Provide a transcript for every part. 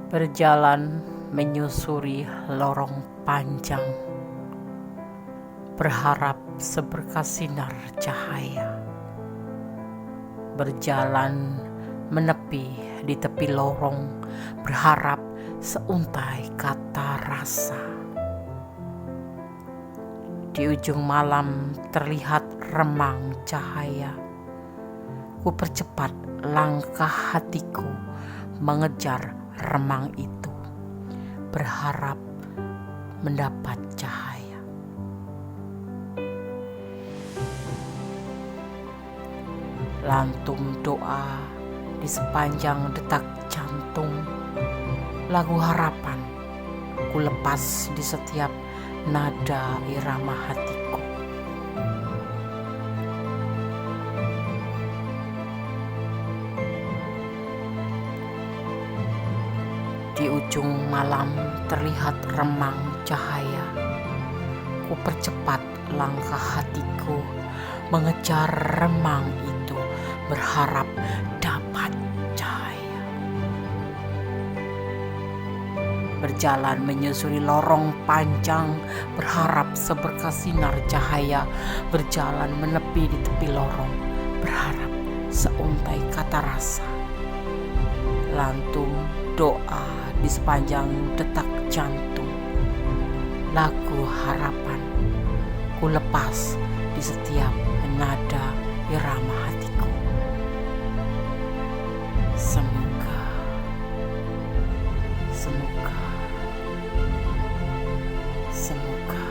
Berjalan menyusuri lorong panjang, berharap seberkas sinar cahaya. Berjalan menepi di tepi lorong, berharap seuntai kata rasa. Di ujung malam terlihat remang cahaya. Ku percepat langkah hatiku mengejar remang itu, berharap mendapat cahaya. Lantung doa di sepanjang detak jantung, lagu harapan ku lepas di setiap nada irama hatiku. Di ujung malam terlihat remang cahaya. Ku percepat langkah hatiku mengejar remang itu, berharap dapat cahaya. Berjalan menyusuri lorong panjang, berharap seberkas sinar cahaya. Berjalan menepi di tepi lorong, berharap seuntai kata rasa. Lantung doa di sepanjang detak jantung, lagu harapan ku lepas di setiap nada irama hatiku. Semoga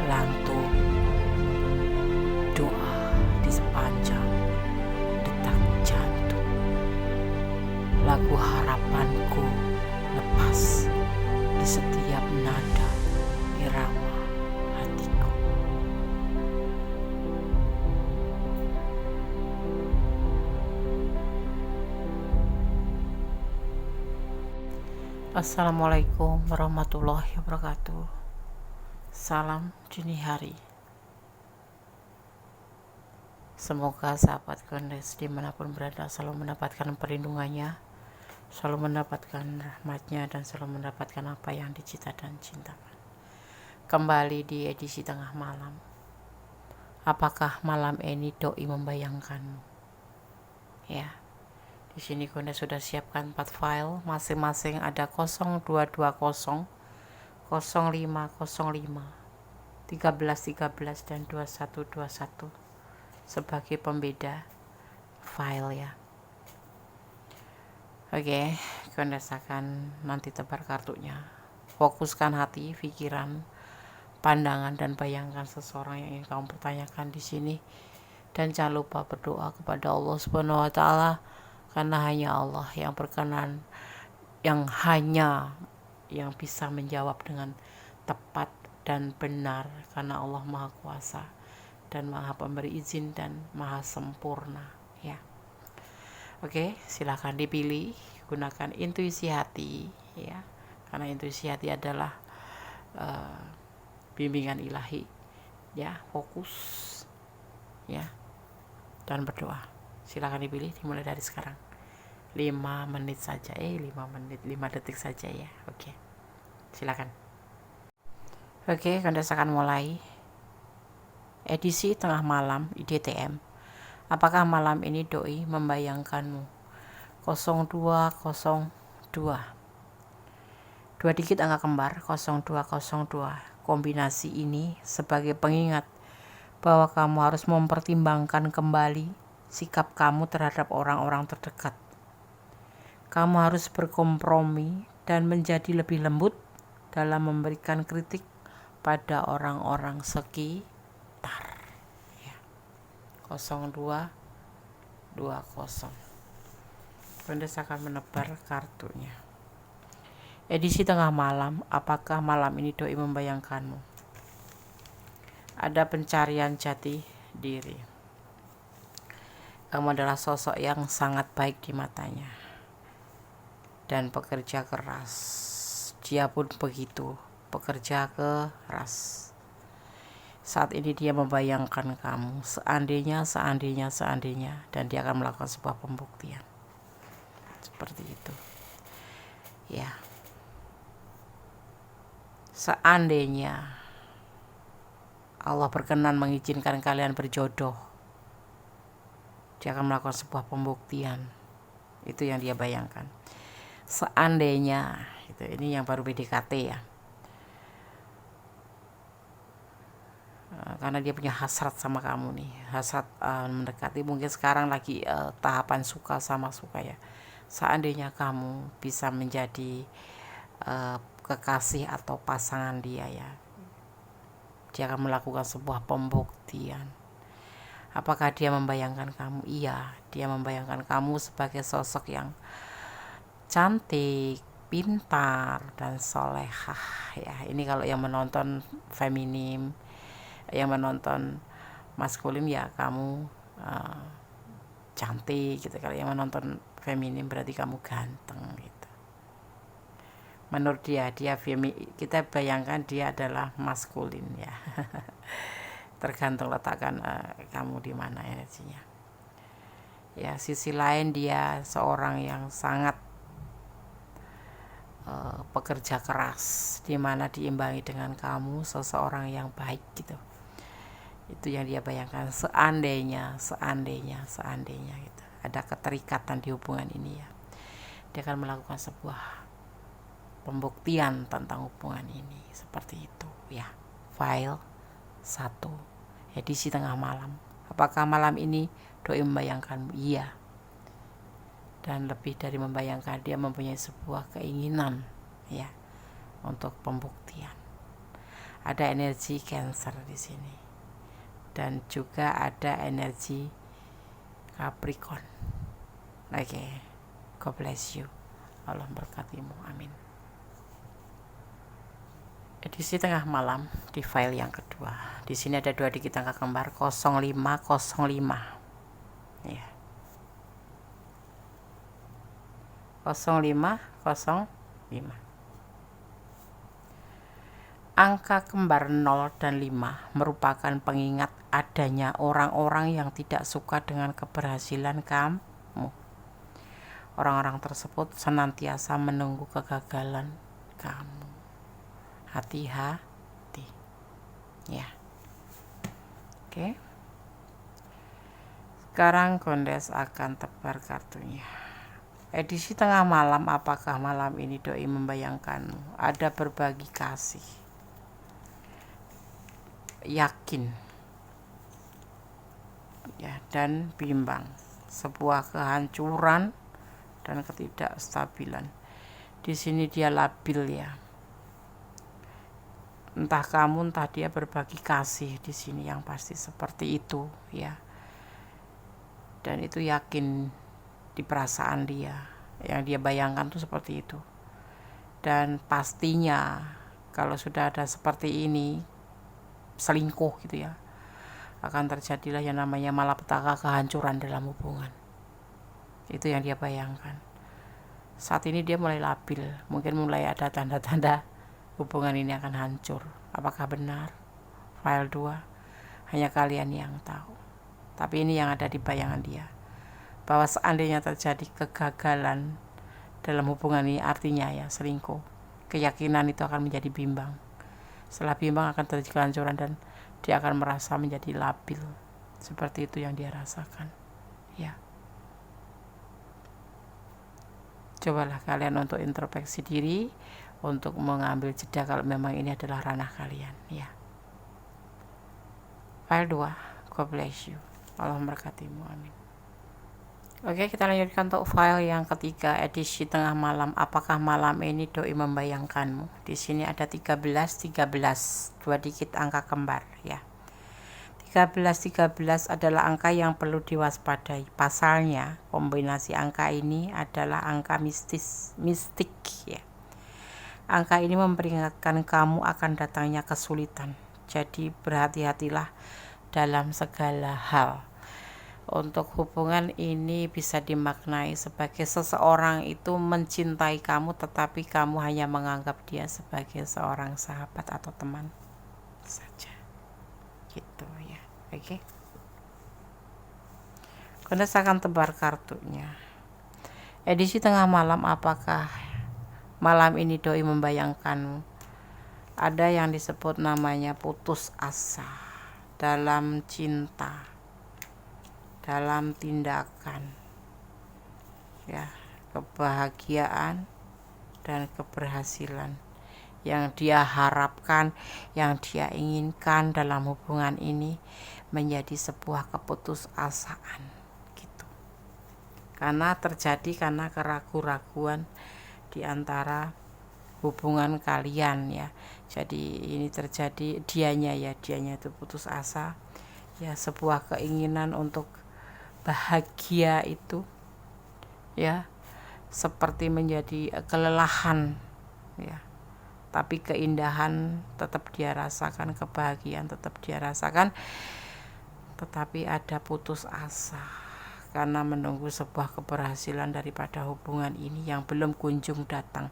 lantung doa di sepanjang detak jantung, lagu harapanku lepas di setiap nada irama hatiku. Assalamualaikum warahmatullahi wabarakatuh. Salam dini hari. Semoga sahabat Kondes dimanapun berada selalu mendapatkan perlindungannya, selalu mendapatkan rahmatnya, dan selalu mendapatkan apa yang dicita dan cintakan. Kembali di edisi tengah malam. Apakah malam ini doi membayangkanmu? Ya, di sini Kondes sudah siapkan 4 file, masing-masing ada 0220, 0505, 1313 dan 2121 sebagai pembeda file ya. Oke, Kondes akan nanti tebar kartunya. Fokuskan hati, pikiran, pandangan, dan bayangkan seseorang yang ingin kamu pertanyakan di sini. Dan jangan lupa berdoa kepada Allah Subhanahu wa Ta'ala, karena hanya Allah yang berkenan, yang bisa menjawab dengan tepat dan benar, karena Allah Maha Kuasa dan Maha Pemberi izin dan Maha Sempurna ya. Oke, silakan dipilih, gunakan intuisi hati ya, karena intuisi hati adalah bimbingan ilahi ya. Fokus ya dan berdoa. Silakan dipilih, dimulai dari sekarang. 5 menit saja, 5 detik saja ya. Oke, silakan. Oke, Kondes akan mulai edisi tengah malam IDTM. Apakah malam ini doi membayangkanmu? 0202, 2 digit angka kembar 0202. Kombinasi ini sebagai pengingat bahwa kamu harus mempertimbangkan kembali sikap kamu terhadap orang-orang terdekat. Kamu harus berkompromi dan menjadi lebih lembut dalam memberikan kritik pada orang-orang sekitar ya. 0220. Kondes akan menebar kartunya. Edisi tengah malam. Apakah malam ini doi membayangkanmu? Ada pencarian jati diri. Kamu adalah sosok yang sangat baik di matanya dan pekerja keras. Dia pun begitu, pekerja keras. Saat ini dia membayangkan kamu, seandainya, dan dia akan melakukan sebuah pembuktian. Seperti itu. Ya, seandainya Allah berkenan mengizinkan kalian berjodoh, dia akan melakukan sebuah pembuktian. Itu yang dia bayangkan. Seandainya, ini yang baru PDKT ya. Karena dia punya hasrat sama kamu nih, hasrat mendekati. Mungkin sekarang lagi tahapan suka sama suka ya. Seandainya kamu bisa menjadi kekasih atau pasangan dia ya, dia akan melakukan sebuah pembuktian. Apakah dia membayangkan kamu? Iya, dia membayangkan kamu sebagai sosok yang cantik, pintar, dan solehah ya. Ini kalau yang menonton feminim, yang menonton maskulin ya kamu cantik gitu. Kalau yang menonton feminim berarti kamu ganteng gitu. Menurut dia kita bayangkan dia adalah maskulin ya. Tergantung letakkan kamu di mana energinya. Ya, sisi lain dia seorang yang sangat pekerja keras, dimana diimbangi dengan kamu seseorang yang baik gitu. Itu yang dia bayangkan. Seandainya gitu, ada keterikatan di hubungan ini ya, dia akan melakukan sebuah pembuktian tentang hubungan ini. Seperti itu ya. File 1, edisi tengah malam. Apakah malam ini doi membayangkanmu? Iya. Dan lebih dari membayangkan, dia mempunyai sebuah keinginan ya untuk pembuktian. Ada energi Cancer di sini. Dan juga ada energi Capricorn. Oke. God bless you. Allah berkatimu. Amin. Edisi tengah malam di file yang kedua. Di sini ada 2 digit angka kembar 0505. Ya. 0505. Angka kembar 0 dan 5 merupakan pengingat adanya orang-orang yang tidak suka dengan keberhasilan kamu. Orang-orang tersebut senantiasa menunggu kegagalan kamu. Hati-hati ya. Oke. Sekarang Kondes akan tebar kartunya. Edisi tengah malam, apakah malam ini doi membayangkanmu? Ada berbagi kasih, yakin ya, dan bimbang, sebuah kehancuran dan ketidakstabilan. Di sini dia labil ya. Entah kamu, entah dia berbagi kasih di sini, yang pasti seperti itu ya. Dan itu yakin di perasaan dia, yang dia bayangkan tuh seperti itu. Dan pastinya kalau sudah ada seperti ini, selingkuh gitu ya, akan terjadilah yang namanya malapetaka, kehancuran dalam hubungan. Itu yang dia bayangkan. Saat ini dia mulai labil, mungkin mulai ada tanda-tanda hubungan ini akan hancur. Apakah benar? File 2 hanya kalian yang tahu. Tapi ini yang ada di bayangan dia, bahwa seandainya terjadi kegagalan dalam hubungan ini, artinya ya selingkuh, keyakinan itu akan menjadi bimbang. Setelah bimbang akan terjadi kehancuran dan dia akan merasa menjadi labil. Seperti itu yang dia rasakan ya. Cobalah kalian untuk introspeksi diri, untuk mengambil jeda kalau memang ini adalah ranah kalian ya. File 2, God bless you. Allah memberkatimu. Amin. Oke, kita lanjutkan untuk file yang ketiga, edisi tengah malam. Apakah malam ini doi membayangkanmu? Di sini ada 13, 2 digit angka kembar ya. 13 adalah angka yang perlu diwaspadai. Pasalnya, kombinasi angka ini adalah angka mistik ya. Angka ini memperingatkan kamu akan datangnya kesulitan. Jadi berhati-hatilah dalam segala hal. Untuk hubungan ini bisa dimaknai sebagai seseorang itu mencintai kamu, tetapi kamu hanya menganggap dia sebagai seorang sahabat atau teman saja. Gitu ya. Oke. Kondes akan tebar kartunya. Edisi tengah malam, apakah Malam ini doi membayangkanmu. Ada yang disebut namanya putus asa dalam cinta, dalam tindakan, ya, kebahagiaan dan keberhasilan yang dia harapkan, yang dia inginkan dalam hubungan ini menjadi sebuah keputusasaan gitu. Karena keraguan-raguan di antara hubungan kalian ya. Jadi ini terjadi dianya itu putus asa ya, sebuah keinginan untuk bahagia itu ya seperti menjadi kelelahan ya, tapi keindahan tetap dia rasakan, kebahagiaan tetap dia rasakan, tetapi ada putus asa karena menunggu sebuah keberhasilan daripada hubungan ini yang belum kunjung datang.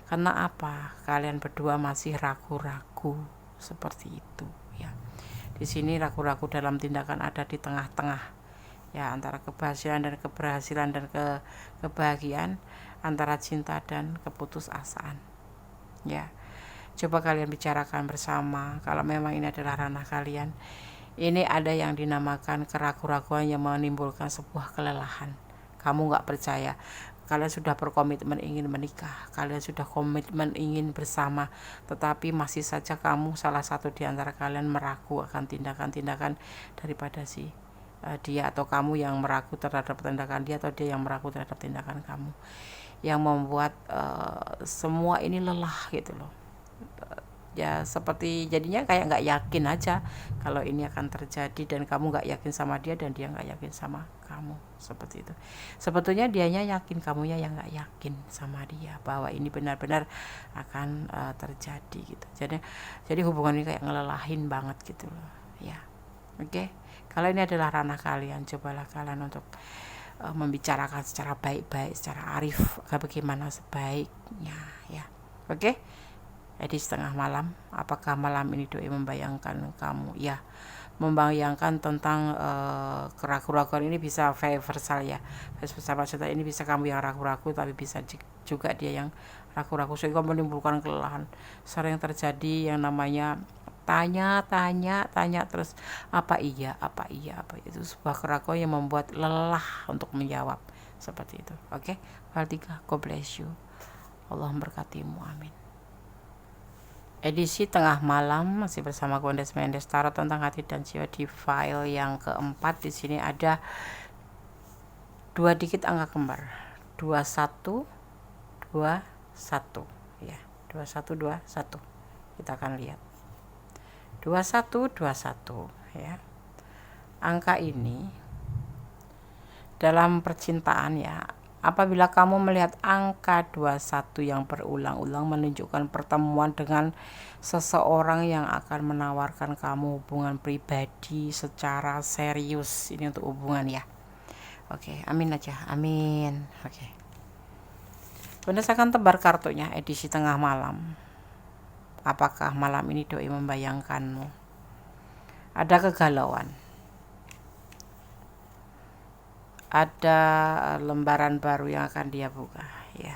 Karena apa? Kalian berdua masih ragu-ragu seperti itu ya. Di sini ragu-ragu dalam tindakan ada di tengah-tengah ya, antara keberhasilan dan kebahagiaan, antara cinta dan keputusasaan ya. Coba kalian bicarakan bersama. Kalau memang ini adalah ranah kalian, ini ada yang dinamakan keraguan-raguan yang menimbulkan sebuah kelelahan. Kamu gak percaya, kalian sudah berkomitmen ingin menikah, kalian sudah komitmen ingin bersama, tetapi masih saja kamu, salah satu di antara kalian meragu akan tindakan-tindakan daripada dia, atau kamu yang meragu terhadap tindakan dia, atau dia yang meragu terhadap tindakan kamu, yang membuat semua ini lelah gitu loh. Ya seperti jadinya kayak nggak yakin aja kalau ini akan terjadi, dan kamu nggak yakin sama dia dan dia nggak yakin sama kamu, seperti itu. Sebetulnya dianya yakin, kamunya yang nggak yakin sama dia bahwa ini benar-benar akan terjadi gitu. Jadi hubungan ini kayak ngelelahin banget gitu loh ya. Oke. Kalau ini adalah ranah kalian, cobalah kalian untuk membicarakan secara baik-baik, secara arif, bagaimana sebaiknya ya. Oke. Edisi tengah malam, apakah malam ini doi membayangkan kamu? Ya, membayangkan tentang keraguan-raguan ini bisa universal ya. Maksudnya ini bisa kamu yang ragu-ragu, tapi bisa juga dia yang ragu-ragu, sehingga menimbulkan kelelahan. Sering terjadi yang namanya tanya terus apa iya, itu sebuah keraguan yang membuat lelah untuk menjawab, seperti itu. Oke, hal 3, God bless you, Allah memberkatimu, amin. Edisi tengah malam masih bersama Gondes Mendes, tarot tentang hati dan jiwa di file yang keempat. Di sini ada 2 digit angka kembar, 2121 ya, 2121. Kita akan lihat 2121 ya. Angka ini dalam percintaan ya, apabila kamu melihat angka 21 yang berulang-ulang, menunjukkan pertemuan dengan seseorang yang akan menawarkan kamu hubungan pribadi secara serius. Ini untuk hubungan ya. Oke, amin aja, amin. Oke. Berdasarkan tebar kartunya edisi tengah malam. Apakah malam ini doi membayangkanmu? Ada kegalauan. Ada lembaran baru yang akan dia buka ya.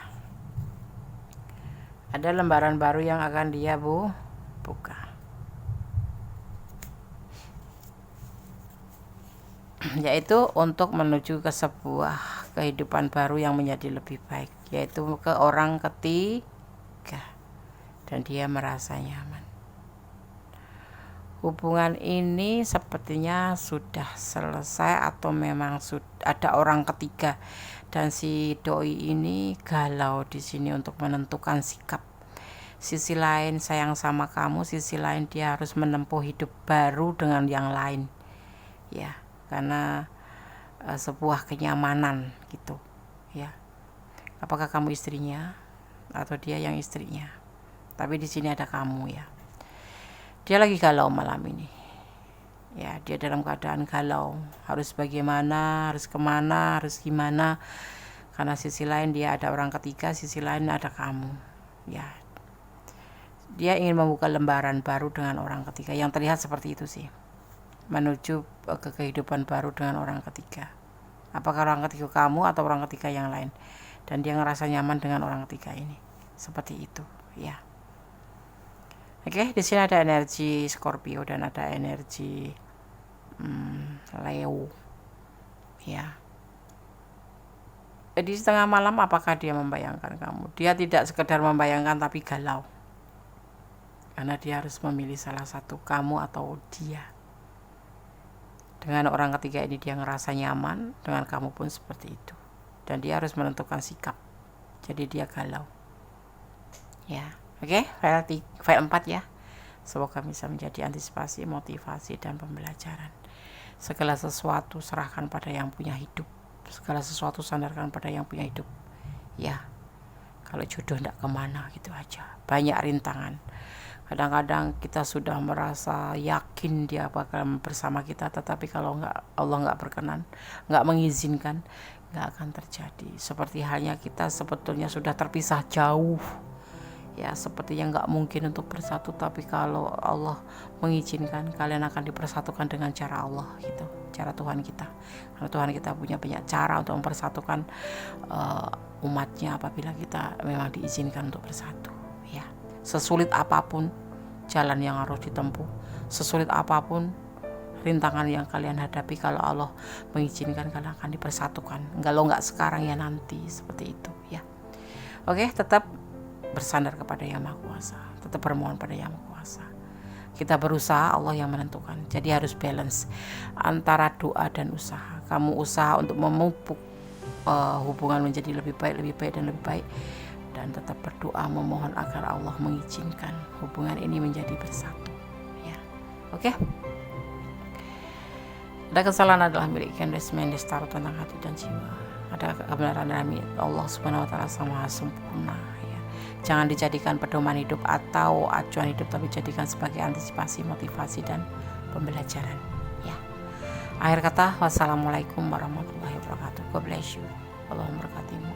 Ada lembaran baru yang akan dia buka. Yaitu untuk menuju ke sebuah kehidupan baru yang menjadi lebih baik, yaitu ke orang ketiga, dan dia merasa nyaman. Hubungan ini sepertinya sudah selesai atau memang sudah ada orang ketiga, dan si doi ini galau di sini untuk menentukan sikap. Sisi lain sayang sama kamu, sisi lain dia harus menempuh hidup baru dengan yang lain ya, karena sebuah kenyamanan gitu ya. Apakah kamu istrinya atau dia yang istrinya? Tapi di sini ada kamu ya. Dia lagi galau malam ini ya, dia dalam keadaan galau, harus bagaimana, harus kemana, harus gimana, karena sisi lain dia ada orang ketiga, sisi lain ada kamu ya. Dia ingin membuka lembaran baru dengan orang ketiga, yang terlihat seperti itu sih, menuju ke kehidupan baru dengan orang ketiga. Apakah orang ketiga kamu atau orang ketiga yang lain, dan dia ngerasa nyaman dengan orang ketiga ini. seperti itu ya. Oke, di sini ada energi Scorpio dan ada energi Leo ya. Jadi setengah malam apakah dia membayangkan kamu? Dia tidak sekedar membayangkan tapi galau, karena dia harus memilih salah satu, kamu atau dia. Dengan orang ketiga ini dia ngerasa nyaman, dengan kamu pun seperti itu, dan dia harus menentukan sikap, jadi dia galau ya. Oke, file 4 ya. Semoga bisa menjadi antisipasi, motivasi, dan pembelajaran. Segala sesuatu serahkan pada yang punya hidup, segala sesuatu sandarkan pada yang punya hidup ya. Kalau jodoh tidak kemana gitu aja, banyak rintangan. Kadang-kadang kita sudah merasa yakin dia bakal bersama kita, tetapi kalau Allah nggak berkenan, nggak mengizinkan, nggak akan terjadi. Seperti halnya kita sebetulnya sudah terpisah jauh ya, sepertinya nggak mungkin untuk bersatu, tapi kalau Allah mengizinkan, kalian akan dipersatukan dengan cara Allah gitu, cara Tuhan kita. Karena Tuhan kita punya banyak cara untuk mempersatukan umatnya apabila kita memang diizinkan untuk bersatu ya. Sesulit apapun jalan yang harus ditempuh, sesulit apapun rintangan yang kalian hadapi, kalau Allah mengizinkan, kalian akan dipersatukan. Kalau nggak sekarang ya nanti, seperti itu ya. Oke, tetap bersandar kepada Yang Maha Kuasa, tetap bermohon pada Yang Maha Kuasa. Kita berusaha, Allah yang menentukan. Jadi harus balance antara doa dan usaha. Kamu usaha untuk memupuk hubungan menjadi lebih baik dan lebih baik, dan tetap berdoa memohon agar Allah mengizinkan hubungan ini menjadi bersatu ya. Oke. Ada kesalahan adalah milik Candice Mendes, taruh tentang hati dan jiwa. Ada kebenaran dari Allah Subhanahu wa taala Sang Maha Sempurna ya. Jangan dijadikan pedoman hidup atau acuan hidup, tapi jadikan sebagai antisipasi, motivasi, dan pembelajaran ya. Akhir kata, wassalamualaikum warahmatullahi wabarakatuh. God bless you. Allah memberkatimu.